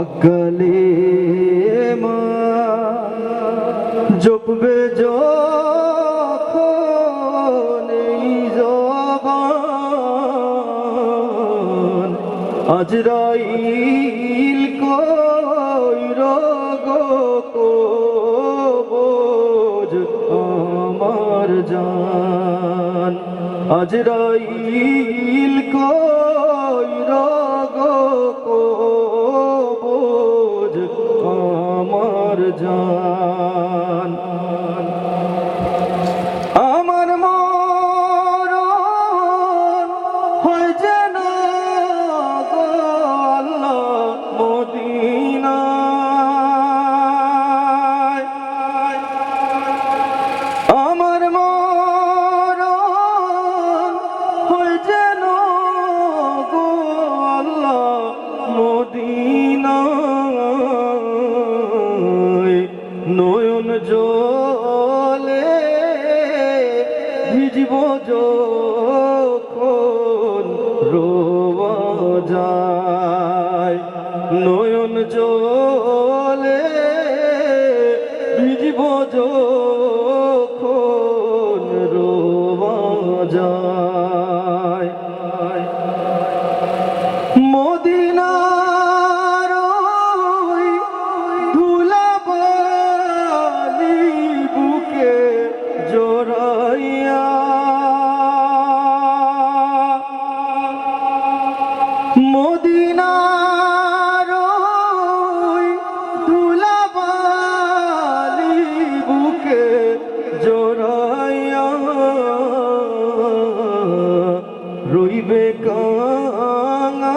পাকালে মা জপবে যখন এই জবান, আজরাইল কইর গো কবজ আমার জান, আজরাইল কইর গো কবজ আমার জান। আমার মরণ হয় যেন গো আল্লাহ মদিনায়, আমার মরণ হয় যেন গো আল্লাহ মদিনায়। নয়ন জলে ভিজব যখন রোয়া যায়, নয়ন জলে ভিজব যখন রোয়া যায়। মদিনার ওই ধুলাবালি বুকে জড়াইয়া, মদিনার ওই ধুলাবালি বুকে জড়াইয়া রইবে কাঙাল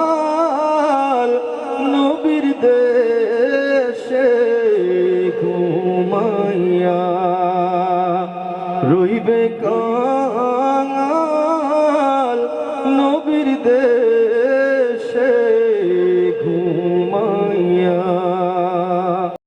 নবীর দেশে ঘুমাইয়া, রইবে কাঙাল